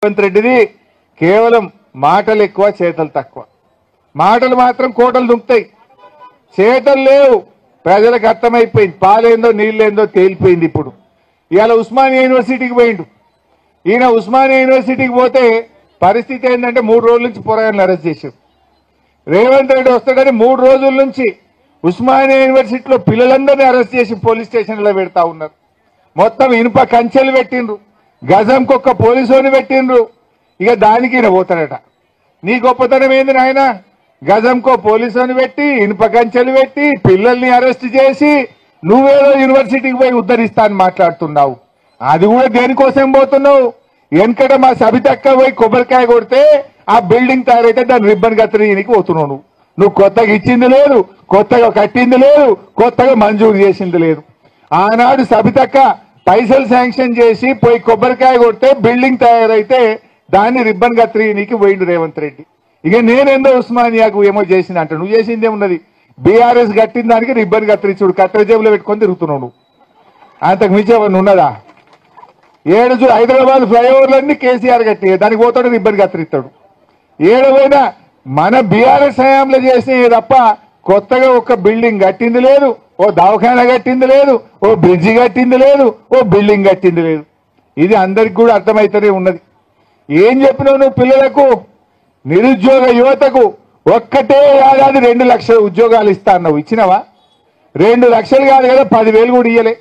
రేవంత్ రెడ్డిది కేవలం మాటలు ఎక్కువ చేతలు తక్కువ. మాటలు మాత్రం కోటలు దుంకుతాయి, చేతలు లేవు. ప్రజలకు అర్థమైపోయింది, పాలేందో నీళ్ళేందో తేలిపోయింది. ఇప్పుడు ఇవాళ ఉస్మానియా యూనివర్సిటీకి పోయిండు. ఈయన ఉస్మానియా యూనివర్సిటీకి పోతే పరిస్థితి ఏంటంటే 3 రోజుల నుంచి పోరాటాలను అరెస్ట్ చేశారు. రేవంత్ రెడ్డి వస్తాడని 3 రోజుల నుంచి ఉస్మానియా యూనివర్సిటీలో పిల్లలందరినీ అరెస్ట్ చేసి పోలీస్ స్టేషన్లో పెడతా ఉన్నారు. మొత్తం ఇనుప కంచెలు పెట్టిండ్రు, గజంకొక్క పోలీసుని పెట్టిండ్రు. ఇక దానికి ఈయన పోతాడట. నీ గొప్పతనం ఏంది నాయన? గజంకో పోలీసుని పెట్టి, ఇనుప కంచెలు పెట్టి, పిల్లల్ని అరెస్ట్ చేసి నువ్వేదో యూనివర్సిటీకి పోయి ఉద్ధరిస్తా అని మాట్లాడుతున్నావు. అది కూడా దేనికోసం పోతున్నావు? వెనకట మా సబితక్క పోయి కొబ్బరికాయ కొడితే ఆ బిల్డింగ్ తయారైతే దాన్ని రిబ్బన్ కత్తిరీనికి పోతున్నావు. నువ్వు కొత్తగా ఇచ్చింది లేదు, కొత్తగా కట్టింది లేదు, కొత్తగా మంజూరు చేసింది లేదు. ఆనాడు సబితక్క పైసలు శాంక్షన్ చేసి పోయి కొబ్బరికాయ కొడితే బిల్డింగ్ తయారైతే దాన్ని రిబ్బన్ కత్తిరీనికి పోయిండు రేవంత్ రెడ్డి. ఇక నేనేందో ఉస్మానియాకు ఏమో చేసింది అంటే నువ్వు చేసింది ఏమున్నది? బీఆర్ఎస్ కట్టిన దానికి రిబ్బన్ కత్తిరించుడు, కత్తెర జేబులో పెట్టుకొని తిరుగుతున్నావు నువ్వు. అంతకు మించి ఏమన్నా ఉన్నదా? 7 హైదరాబాద్ ఫ్లైఓవర్లన్నీ కేసీఆర్ కట్టి దానికి పోతాడు, రిబ్బన్ కత్తిరిస్తాడు. ఏడవైనా మన బీఆర్ఎస్ హయాంలో చేసినవి తప్ప కొత్తగా ఒక్క బిల్డింగ్ కట్టింది లేదు, ఓ దవాఖానా కట్టింది లేదు, ఓ బ్రిడ్జి కట్టింది లేదు, ఓ బిల్డింగ్ కట్టింది లేదు. ఇది అందరికి కూడా అర్థమైతేనే ఉన్నది. ఏం చెప్పినావు నువ్వు పిల్లలకు? నిరుద్యోగ యువతకు ఒక్కటే ఏడాది 2 లక్షల ఉద్యోగాలు ఇస్తా అన్నావు. ఇచ్చినవా? 2 లక్షలు కాదు కదా, 10,000 కూడా ఇయ్యలే.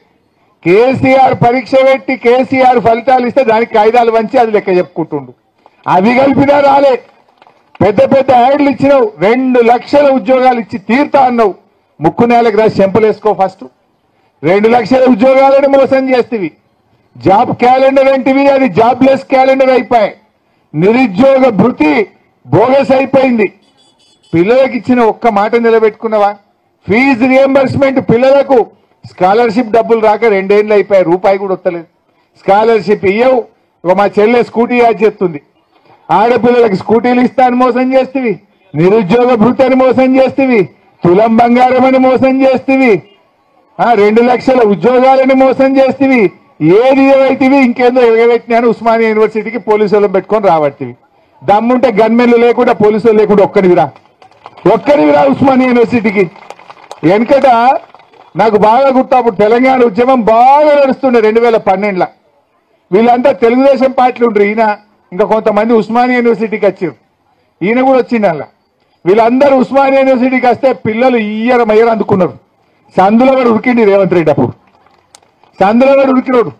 కేసీఆర్ పరీక్ష పెట్టి కేసీఆర్ ఫలితాలు ఇస్తే దానికి కాయిదాలు వంచి అది లెక్క చెప్పుకుంటుండు. అవి కలిపినా రాలే. పెద్ద పెద్ద యాడ్లు ఇచ్చినావు, 2 లక్షల ఉద్యోగాలు ఇచ్చి తీరుతా అన్నావు. ముక్కు నేలకు రాసి చెంపలేసుకో. ఫస్ట్ 2 లక్షల ఉద్యోగాలను మోసం చేస్తేవి. జాబ్ క్యాలెండర్ అంటివి, అది జాబ్లెస్ క్యాలెండర్ అయిపోయాయి. నిరుద్యోగ భృతి బోగస్ అయిపోయింది. పిల్లలకు ఇచ్చిన ఒక్క మాట నిలబెట్టుకున్నావా? ఫీజు రియంబర్స్మెంట్ పిల్లలకు స్కాలర్షిప్ డబ్బులు రాక 2 ఏళ్ళు అయిపోయాయి, రూపాయి కూడా వస్తలేదు. స్కాలర్షిప్ ఇయ్యవు. మా చెల్లె స్కూటీ యాడ్ చేస్తుంది, ఆడపిల్లలకు స్కూటీలు ఇస్తాను మోసం చేస్తేవి, నిరుద్యోగ భృతి అని మోసం చేస్తేవి, తులం బంగారం అని మోసం చేస్తేవి, 2 లక్షల ఉద్యోగాలని మోసం చేస్తేవి. ఏది ఏవైతేవి ఇంకేందో ఎగబెట్టినాను ఉస్మానియా యూనివర్సిటీకి పోలీసులను పెట్టుకొని రాబట్టివి. దమ్ముంటే గన్మెన్లు లేకుండా పోలీసులు లేకుండా ఒక్కడివిరా ఉస్మానియా యూనివర్సిటీకి. వెనకట నాకు బాగా గుర్తు, అప్పుడు తెలంగాణ ఉద్యమం బాగా నడుస్తుండే 2012లో. వీళ్ళంతా తెలుగుదేశం పార్టీలు ఉండరు. ఈయన ఇంకా కొంతమంది ఉస్మానియా యూనివర్సిటీకి వచ్చారు, ఈయన కూడా వచ్చిండ. వీళ్ళందరూ ఉస్మానియా యూనివర్సిటీకి వస్తే పిల్లలు ఇయ్యర అందుకున్నారు. సందులో కూడా ఉరికిండి రేవంత్ రెడ్డి. అప్పుడు సందులో కూడా ఉరికినోడు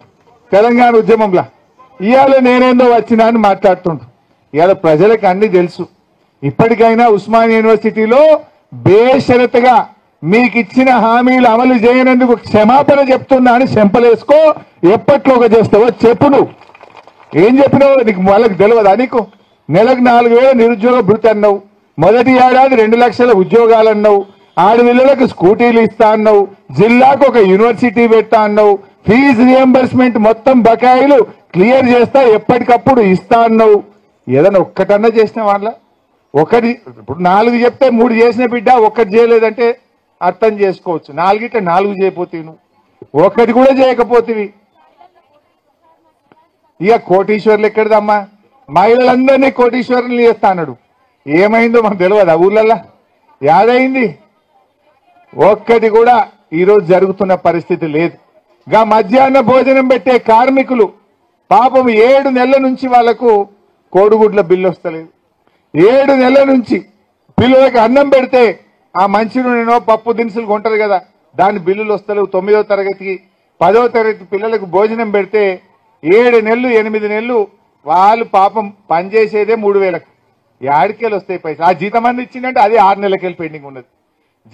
తెలంగాణ ఉద్యమంలో. ఇవాళ నేనేందో వచ్చినా అని మాట్లాడుతుండ్రు. ఇవాళ ప్రజలకు అన్ని తెలుసు. ఇప్పటికైనా ఉస్మానియా యూనివర్సిటీలో బేషరతుగా మీకు ఇచ్చిన హామీలు అమలు చేయనందుకు క్షమాపణ చెప్తున్నా అని చెంపలేసుకో. ఎప్పట్లోగా చేస్తావో చెప్పు. నువ్వు ఏం చెప్పినావు? నీకు వాళ్ళకి తెలియదా? నీకు నెలకు 4,000 నిరుద్యోగ భృతి అన్నావు, మొదటి ఏడాది 2 లక్షల ఉద్యోగాలు అన్నావు, ఆడపిల్లలకు స్కూటీలు ఇస్తా అన్నావు, జిల్లాకు ఒక యూనివర్సిటీ పెడతా అన్నావు, ఫీజు రియంబర్స్మెంట్ మొత్తం బకాయిలు క్లియర్ చేస్తా ఎప్పటికప్పుడు ఇస్తా అన్నావు. ఏదైనా ఒక్కటన్నా చేసిన వాళ్ళ ఒకటి. ఇప్పుడు 4 చెప్తే 3 చేసిన బిడ్డ, ఒక్కటి చేయలేదంటే అర్థం చేసుకోవచ్చు. 4 చేయకపోతే నువ్వు ఒక్కటి కూడా చేయకపోతేవి. ఇక కోటీశ్వర్లు ఎక్కడిదమ్మా? మహిళలందరినీ కోటీశ్వరులు చేస్తా అన్నాడు. ఏమైందో మనకు తెలియదు. ఆ ఊర్లల్లా యాదైంది ఒక్కటి కూడా ఈరోజు జరుగుతున్న పరిస్థితి లేదు. గా మధ్యాహ్న భోజనం పెట్టే కార్మికులు పాపం 7 నెలల నుంచి వాళ్లకు కోడిగుడ్ల బిల్లు వస్తలేదు. 7 నెలల నుంచి పిల్లలకు అన్నం పెడితే ఆ మంచినూనెనో పప్పు దినుసులు కొంటారు కదా, దాని బిల్లులు వస్తలేవు. 9వ తరగతికి 10వ తరగతి పిల్లలకు భోజనం పెడితే 7 నెలలు 8 నెలలు వాళ్ళు పాపం పనిచేసేదే 3,000. ఏడికెళ్ళి వస్తాయి పైసలు? ఆ జీతం అన్ని ఇచ్చిందంటే అది 6 నెలలకెళ్ళి పెండింగ్ ఉన్నది.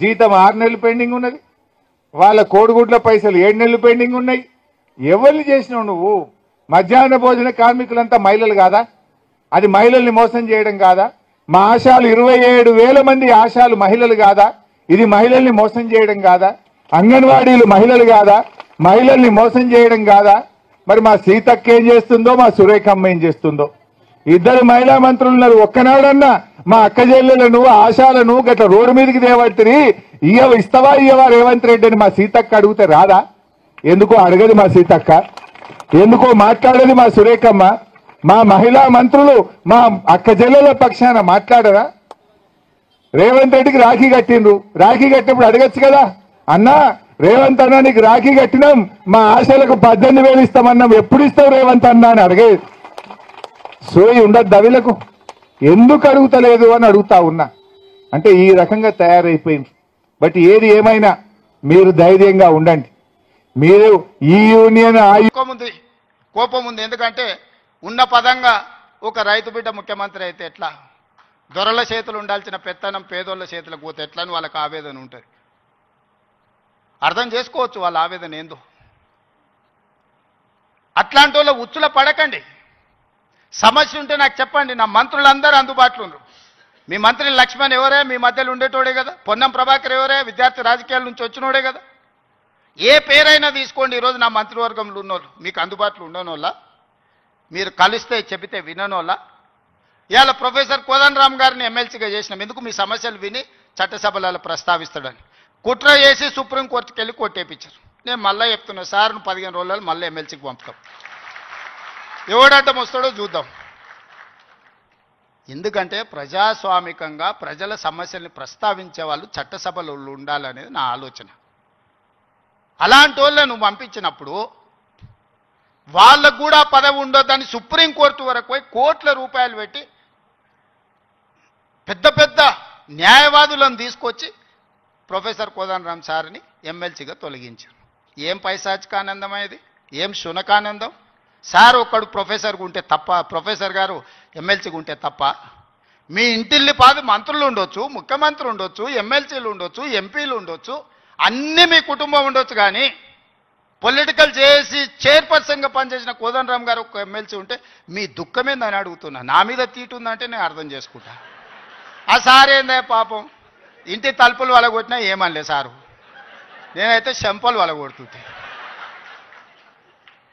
జీతం 6 నెలలు పెండింగ్ ఉన్నది. వాళ్ళ కోడిగుడ్ల పైసలు 7 నెలలు పెండింగ్ ఉన్నాయి. ఎవరిని చేసినావు నువ్వు? మధ్యాహ్న భోజన కార్మికులంతా మహిళలు కాదా? అది మహిళల్ని మోసం చేయడం కాదా? మా ఆశాలు 27,000 మంది ఆశాలు మహిళలు కాదా? ఇది మహిళల్ని మోసం చేయడం కాదా? అంగన్వాడీలు మహిళలు కాదా? మహిళల్ని మోసం చేయడం కాదా? మరి మా సీతక్క ఏం చేస్తుందో, మా సురేఖమ్మ ఏం చేస్తుందో? 2 మహిళా మంత్రులు ఉన్నారు. ఒక్కనాడన్నా మా అక్క చెల్లెలను ఆశాలను గట్ల రోడ్డు మీదకి దేవట్టిరి ఇస్తావా ఇయ్యవా రేవంత్ రెడ్డి అని మా సీతక్క అడిగితే రాదా? ఎందుకో అడగదు మా సీతక్క, ఎందుకో మాట్లాడేది మా సురేఖమ్మ. మా మహిళా మంత్రులు మా అక్క చెల్లెల పక్షాన మాట్లాడరా? రేవంత్ రెడ్డికి రాఖీ కట్టిండ్రు, రాఖీ కట్టినప్పుడు అడగచ్చు కదా, అన్నా రేవంత్ అన్న నీకు రాఖీ కట్టినాం, మా ఆశలకు 18,000 ఇస్తామన్నాం, ఎప్పుడు ఇస్తావు రేవంత్ అన్న అని అడిగే సోయి ఉండదు దవిలకు. ఎందుకు అడుగుతలేదు అని అడుగుతా ఉన్నా. అంటే ఈ రకంగా తయారైపోయింది. బట్ ఏది ఏమైనా మీరు ధైర్యంగా ఉండండి. మీరు ఈ యూనియన్ కోపం ఉంది. ఎందుకంటే ఉన్న పదంగా ఒక రైతు బిడ్డ ముఖ్యమంత్రి అయితే ఎట్లా, దొరల చేతులు ఉండాల్సిన పెత్తనం పేదోళ్ళ చేతులకు పోతే ఎట్లా అని వాళ్ళకి ఆవేదన ఉంటుంది. అర్థం చేసుకోవచ్చు వాళ్ళ ఆవేదన ఏందో. అట్లాంటి వాళ్ళ ఉచ్చుల పడకండి. సమస్య ఉంటే నాకు చెప్పండి. నా మంత్రులందరూ అందుబాటులో ఉన్నారు. మీ మంత్రి లక్ష్మణ్ ఎవరే? మీ మధ్యలో ఉండేటోడే కదా. పొన్నం ప్రభాకర్ ఎవరే? విద్యార్థి రాజకీయాల నుంచి వచ్చినోడే కదా. ఏ పేరైనా తీసుకోండి. ఈరోజు నా మంత్రివర్గంలో ఉన్నోళ్ళు మీకు అందుబాటులో ఉండనోళ్ళ, మీరు కలిస్తే చెబితే విననోళ్ళ. ఇవాళ ప్రొఫెసర్ కోదండరామ్ గారిని ఎమ్మెల్సీగా చేసినాం. ఎందుకు? మీ సమస్యలు విని చట్టసభలలో ప్రస్తావిస్తాడని. కుట్ర చేసి సుప్రీంకోర్టుకి వెళ్ళి కొట్టేపించారు. నేను మళ్ళీ చెప్తున్నా, సార్ను 15 రోజులు మళ్ళీ ఎమ్మెల్సీకి పంపుతాం. ఎవడడ్డం వస్తాడో చూద్దాం. ఎందుకంటే ప్రజాస్వామికంగా ప్రజల సమస్యల్ని ప్రస్తావించే వాళ్ళు చట్టసభలో ఉండాలనేది నా ఆలోచన. అలాంటి వాళ్ళను పంపించినప్పుడు వాళ్ళకు కూడా పదవి ఉండొద్దని సుప్రీంకోర్టు వరకు పోయి కోట్ల రూపాయలు పెట్టి పెద్ద పెద్ద న్యాయవాదులను తీసుకొచ్చి ప్రొఫెసర్ కోదండరామ్ సార్ని ఎమ్మెల్సీగా తొలగించారు. ఏం పైశాచికానందం ఇది? ఏం శునకానందం? సార్ ఒక్కడు ప్రొఫెసర్గా ఉంటే తప్ప, ప్రొఫెసర్ గారు ఎమ్మెల్సీగా ఉంటే తప్ప? మీ ఇంటిల్లి పాది మంత్రులు ఉండొచ్చు, ముఖ్యమంత్రి ఉండొచ్చు, ఎమ్మెల్సీలు ఉండొచ్చు, ఎంపీలు ఉండొచ్చు, అన్నీ మీ కుటుంబం ఉండొచ్చు. కానీ పొలిటికల్ చేసి చైర్పర్సన్గా పనిచేసిన కోదండరామ్ గారు ఒక ఎమ్మెల్సీ ఉంటే మీ దుఃఖమేందని అడుగుతున్నా. నా మీద తీటుందంటే నేను అర్థం చేసుకుంటా. ఆ సార్ ఏందే పాపం, ఇంటి తలుపులు వలగొట్టినా ఏమనలే సారు. నేనైతే చెంపలు వలగొడుతుంటే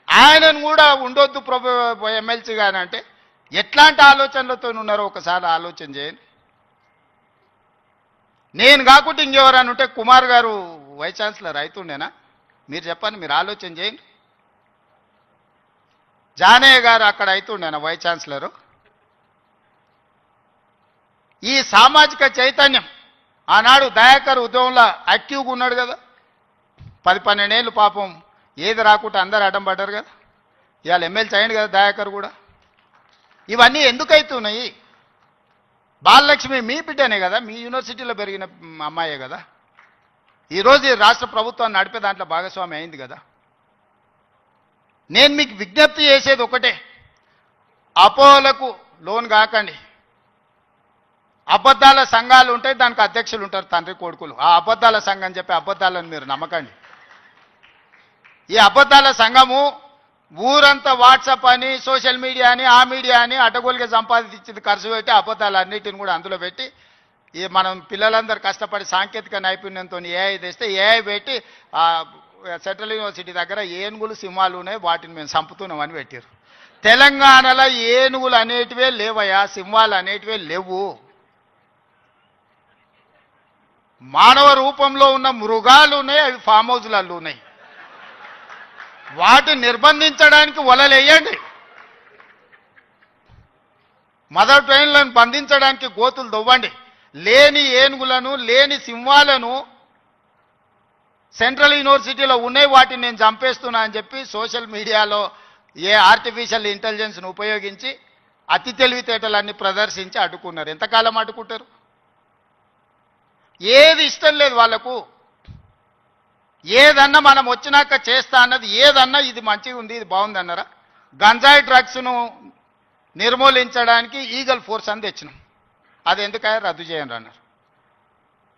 ఆయనను కూడా ఉండొద్దు ఎమ్మెల్సీగా అంటే ఎట్లాంటి ఆలోచనలతో ఉన్నారో ఒకసారి ఆలోచన చేయండి. నేను కాకుండా ఇంకెవరని ఉంటే కుమార్ గారు వైస్ ఛాన్సలర్ అవుతుండేనా? మీరు చెప్పండి, మీరు ఆలోచన చేయండి. జానయ్య గారు అక్కడ అవుతుండేనా వైస్ ఛాన్సలరు? ఈ సామాజిక చైతన్యం ఆనాడు దయాకర్ ఉద్యమంలో యాక్టివ్గా ఉన్నాడు కదా. 10-12 ఏళ్ళు పాపం ఏది రాకుండా అందరు అడ్డం పడ్డారు కదా. ఇవాళ ఎమ్మెల్సీ అయ్యింది కదా దయాకర్ కూడా. ఇవన్నీ ఎందుకు అవుతున్నాయి? బాలలక్ష్మి మీ బిడ్డనే కదా, మీ యూనివర్సిటీలో పెరిగిన అమ్మాయే కదా. ఈరోజు ఈ రాష్ట్ర ప్రభుత్వాన్ని నడిపే దాంట్లో భాగస్వామి అయింది కదా. నేను మీకు విజ్ఞప్తి చేసేది ఒకటే, అపోహలకు లోన్ కాకండి. అబద్ధాల సంఘాలు ఉంటాయి, దానికి అధ్యక్షులు ఉంటారు, తండ్రి కొడుకులు. ఆ అబద్ధాల సంఘం చెప్పి అబద్ధాలను మీరు నమ్మకండి. ఈ అబద్ధాల సంఘము ఊరంతా వాట్సాప్ అని, సోషల్ మీడియా అని, ఆ మీడియా అని అడ్డగోలుగా సంపాదించింది ఖర్చు పెట్టి అబద్ధాలు అన్నిటిని కూడా అందులో పెట్టి ఈ మనం పిల్లలందరూ కష్టపడి సాంకేతిక నైపుణ్యంతో ఏఐ తెస్తే ఏఐ పెట్టి సెంట్రల్ యూనివర్సిటీ దగ్గర ఏనుగులు సింహాలు ఉన్నాయి, వాటిని మేము చంపుతున్నామని పెట్టారు. తెలంగాణలో ఏనుగులు అనేటివే లేవయా, సింహాలు అనేటివే లేవు. మానవ రూపంలో ఉన్న మృగాలు ఉన్నాయి, అవి ఫామ్ హౌస్లలో ఉన్నాయి. వాటిని నిర్బంధించడానికి వలలేయండి. మదర్ ట్రైన్లను బంధించడానికి గోతులు దొవ్వండి. లేని ఏనుగులను, లేని సింహాలను సెంట్రల్ యూనివర్సిటీలో ఉన్నాయి, వాటిని నేను చంపేస్తున్నా అని చెప్పి సోషల్ మీడియాలో ఏ ఆర్టిఫిషియల్ ఇంటెలిజెన్స్ను ఉపయోగించి అతి తెలివితేటలన్నీ ప్రదర్శించి అడ్డుకున్నారు. ఎంతకాలం అడ్డుకుంటారు? ఏది ఇష్టం లేదు వాళ్ళకు. ఏదన్నా మనం వచ్చినాక చేస్తా అన్నది ఏదన్నా ఇది మంచిగా ఉంది, ఇది బాగుంది అన్నారా? గంజాయి డ్రగ్స్ను నిర్మూలించడానికి ఈగల్ ఫోర్స్ అని తెచ్చినాం. అది ఎందుకయ్యా రద్దు చేయండి అన్నారు.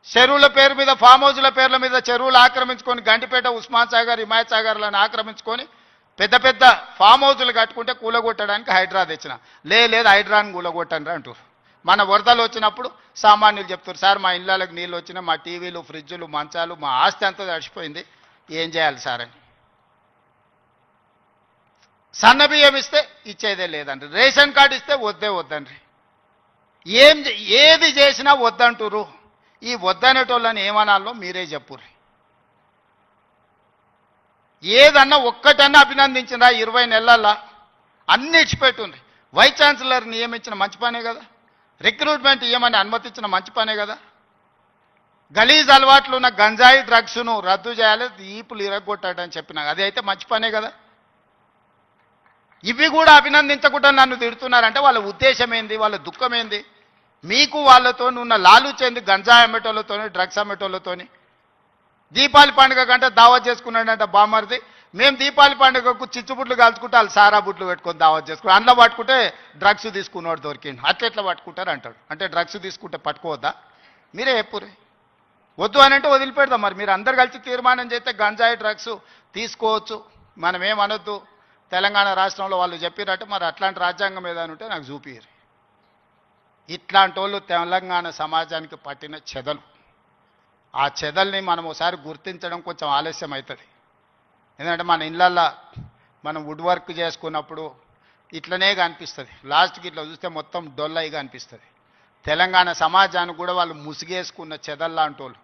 చెరువుల పేరు మీద, ఫామ్ హౌస్ల పేర్ల మీద చెరువులు ఆక్రమించుకొని గంటిపేట, ఉస్మాన్ సాగర్, హిమాయత్ సాగర్లను ఆక్రమించుకొని పెద్ద పెద్ద ఫామ్ హౌస్లు కట్టుకుంటే కూలగొట్టడానికి హైడ్రా తెచ్చిన. లేదు హైడ్రాని కూలగొట్టండి అంటారు. మన వరదలు వచ్చినప్పుడు సామాన్యులు చెప్తారు, సార్ మా ఇళ్ళకి నీళ్ళు వచ్చినా, మా టీవీలు, ఫ్రిడ్జులు, మంచాలు, మా ఆస్తి అంతా తడిచిపోయింది, ఏం చేయాలి సార్ అని. సన్న బియ్యం ఇస్తే ఇచ్చేదే లేదండి, రేషన్ కార్డు ఇస్తే వద్దండి. ఏది చేసినా వద్దంటురు. ఈ వద్దనేటోళ్ళని ఏమనాలో మీరే చెప్పుర్రి. ఏదన్నా ఒక్కటన్నా అభినందించిందా 20 నెలల్లో? అన్ని ఇచ్చిపెట్టుండ్రి. వైస్ ఛాన్సలర్ నియమించిన మంచి పనే కదా, రిక్రూట్మెంట్ ఇవ్వమని అనుమతించిన మంచి పనే కదా. గలీజ్ అలవాట్లు ఉన్న గంజాయి డ్రగ్స్ను రద్దు చేయాలి, ఈపులు ఇరగొట్టాడని చెప్పిన అది అయితే మంచి పనే కదా. ఇవి కూడా అభినందించకుండా నన్ను తిడుతున్నారంటే వాళ్ళ ఉద్దేశం ఏంది, వాళ్ళ దుఃఖం ఏంది? మీకు వాళ్ళతో ఉన్న లాలుచేంది గంజాయి అమ్మేటోళ్ళతోని, డ్రగ్స్ అమ్మేటోళ్ళతోని. దీపావళి పండుగ కంటే దావత్ చేసుకున్నాడంట బామ్మర్ది, మేము దీపావళి పండుగకు చిచ్చుబుట్లు కాల్చుకుంటే వాళ్ళు సారా బుట్లు పెట్టుకొని దావత్ చేసుకున్నాం, అందులో పట్టుకుంటే డ్రగ్స్ తీసుకున్నవాడు దొరికిండు, అట్లెట్లా పట్టుకుంటారు అంటాడు. అంటే డ్రగ్స్ తీసుకుంటే పట్టుకోవద్దా? మీరే చెప్పురే. వద్దు అని అంటే వదిలిపెడదాం. మరి మీరు అందరు కలిసి తీర్మానం చేస్తే గంజాయి డ్రగ్స్ తీసుకోవచ్చు, మనం ఏమనొద్దు. తెలంగాణ రాష్ట్రంలో వాళ్ళు చెప్పినట్టు మరి అట్లాంటి రాజ్యాంగం ఏదైనా ఉంటే నాకు చూపియరు. ఇట్లాంటి వాళ్ళు తెలంగాణ సమాజానికి పట్టిన చెదలు. ఆ చెదల్ని మనం ఒకసారి గుర్తించడం కొంచెం ఆలస్యం అవుతుంది. ఎందుకంటే మన ఇళ్ళల్లో మనం వుడ్ వర్క్ చేసుకున్నప్పుడు ఇట్లనే కనిపిస్తుంది, లాస్ట్కి ఇట్లా చూస్తే మొత్తం డొల్లయిగా అనిపిస్తుంది. తెలంగాణ సమాజానికి కూడా వాళ్ళు ముసిగేసుకున్న చెదల్లాంటి వాళ్ళు.